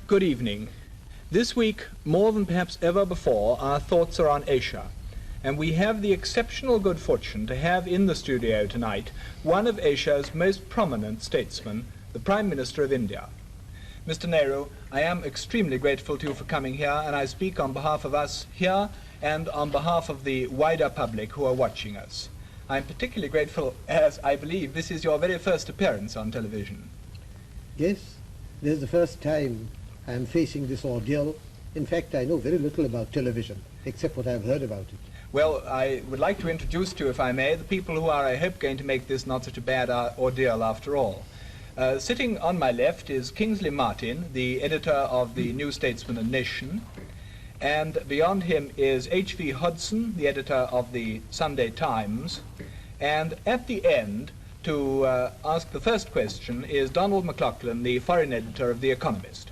Good evening. This week, more than perhaps ever before, our thoughts are on Asia, and we have the exceptional good fortune to have in the studio tonight one of Asia's most prominent statesmen, the Prime Minister of India. Mr. Nehru, I am extremely grateful to you for coming here, and I speak on behalf of us here and on behalf of the wider public who are watching us. I'm particularly grateful as I believe this is your very first appearance on television. Yes, this is the first time I am facing this ordeal. In fact, I know very little about television, except what I have heard about it. Well, I would like to introduce to you, if I may, the people who are, I hope, going to make this not such a bad ordeal after all. Sitting on my left is Kingsley Martin, the editor of the New Statesman and Nation, and beyond him is H.V. Hodson, the editor of the Sunday Times, and at the end, to ask the first question, is Donald McLaughlin, the foreign editor of The Economist.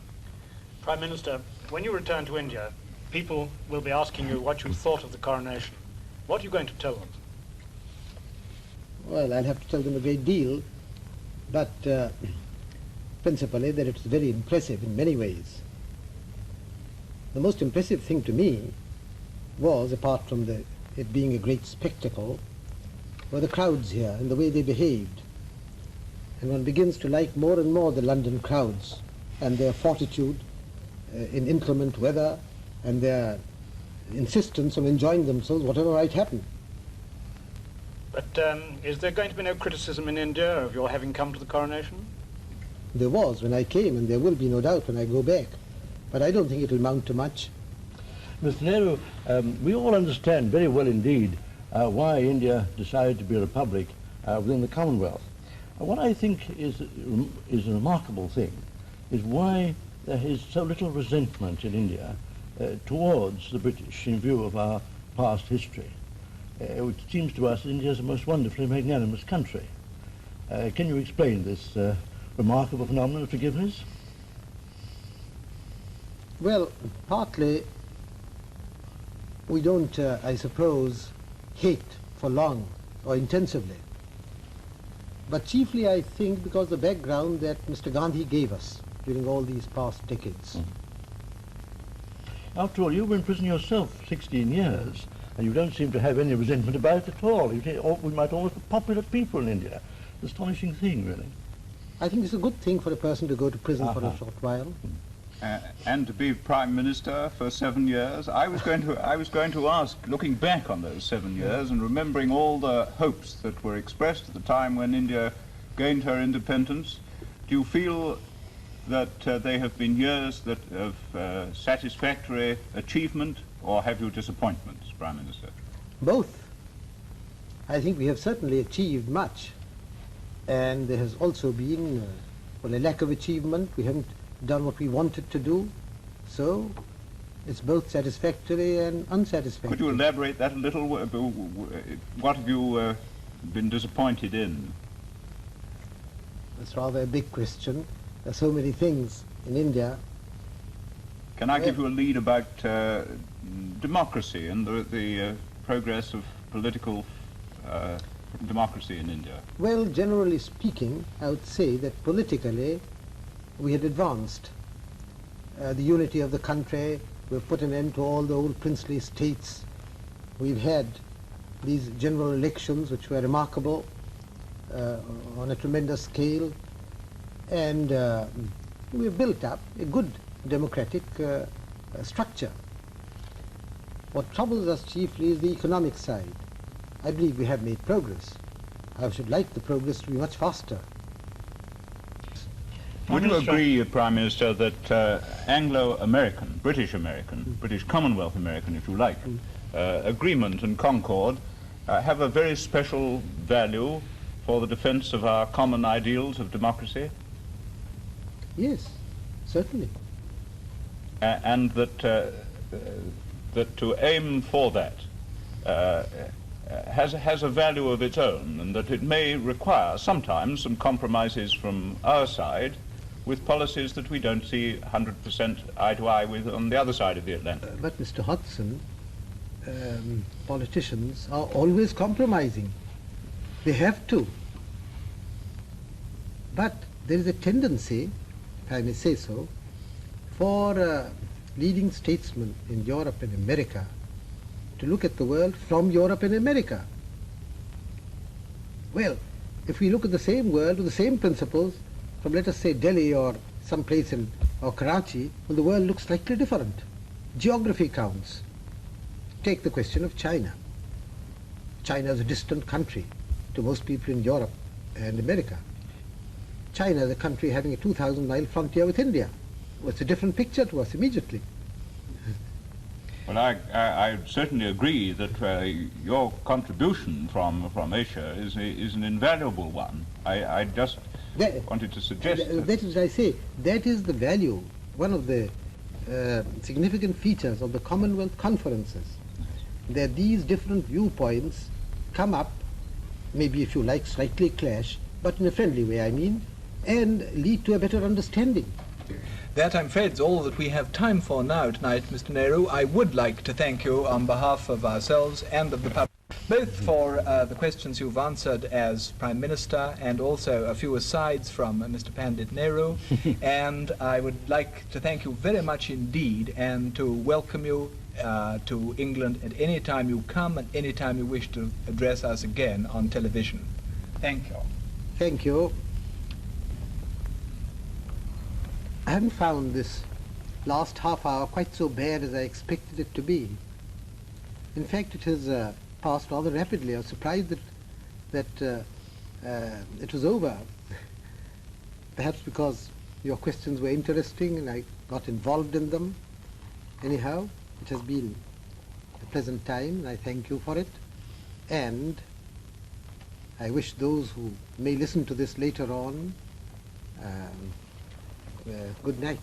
Prime Minister, when you return to India, people will be asking you what you thought of the coronation. What are you going to tell them? Well, I'll have to tell them a great deal, but principally that it's very impressive in many ways. The most impressive thing to me was, apart from it being a great spectacle, were the crowds here and the way they behaved. And one begins to like more and more the London crowds and their fortitude in inclement weather and their insistence on enjoying themselves whatever might happen. But is there going to be no criticism in India of your having come to the coronation? There was when I came, and there will be no doubt when I go back. But I don't think it will amount to much. Mr. Nehru, we all understand very well indeed why India decided to be a republic within the Commonwealth. What I think is a remarkable thing is why there is so little resentment in India towards the British in view of our past history. It seems to us that India is a most wonderfully magnanimous country. Can you explain this remarkable phenomenon of forgiveness? Well, partly we don't, I suppose, hate for long or intensively. But chiefly, I think, because the background that Mr. Gandhi gave us during all these past decades. After all, you were in prison yourself 16 years, and you don't seem to have any resentment about it at all. We might almost be popular people in India. Astonishing thing, really. I think it's a good thing for a person to go to prison for a short while. And to be Prime Minister for 7 years. I was going to ask, looking back on those 7 years and remembering all the hopes that were expressed at the time when India gained her independence, do you feel that they have been years of satisfactory achievement, or have you disappointments, Prime Minister? Both. I think we have certainly achieved much, and there has also been a lack of achievement. We haven't done what we wanted to do, so it's both satisfactory and unsatisfactory. Could you elaborate that a little? What have you been disappointed in? That's rather a big question. There are so many things in India. Can I give you a lead about democracy and the progress of political democracy in India? Well, generally speaking, I would say that politically we had advanced. The unity of the country, we've put an end to all the old princely states. We've had these general elections which were remarkable on a tremendous scale, and we've built up a good democratic structure. What troubles us chiefly is the economic side. I believe we have made progress. I should like the progress to be much faster. Would you agree, Prime Minister, that Anglo-American, British-American, British Commonwealth American, if you like, agreement and concord have a very special value for the defense of our common ideals of democracy? Yes, certainly. And that to aim for that has a value of its own, and that it may require sometimes some compromises from our side with policies that we don't see 100% eye to eye with on the other side of the Atlantic. But Mr. Hodson, politicians are always compromising. They have to. But there is a tendency, if I may say so, for leading statesmen in Europe and America to look at the world from Europe and America. Well, if we look at the same world with the same principles from, let us say, Delhi or some place or Karachi, well, the world looks slightly different. Geography counts. Take the question of China. China is a distant country to most people in Europe and America. China is a country having a 2,000-mile frontier with India. Well, it's a different picture to us immediately. Well, I certainly agree that your contribution from Asia is an invaluable one. I just wanted to suggest that is what I say. That is the value, one of the significant features of the Commonwealth conferences, that these different viewpoints come up, maybe if you like slightly clash, but in a friendly way, I mean, and lead to a better understanding. That, I'm afraid, is all that we have time for now tonight, Mr. Nehru. I would like to thank you on behalf of ourselves and of the public, both for the questions you've answered as Prime Minister and also a few asides from Mr. Pandit Nehru. And I would like to thank you very much indeed and to welcome you to England at any time you come and any time you wish to address us again on television. Thank you. Thank you. I haven't found this last half hour quite so bad as I expected it to be. In fact, it has passed rather rapidly. I was surprised that it was over. Perhaps because your questions were interesting and I got involved in them. Anyhow, it has been a pleasant time and I thank you for it. And I wish those who may listen to this later on good night.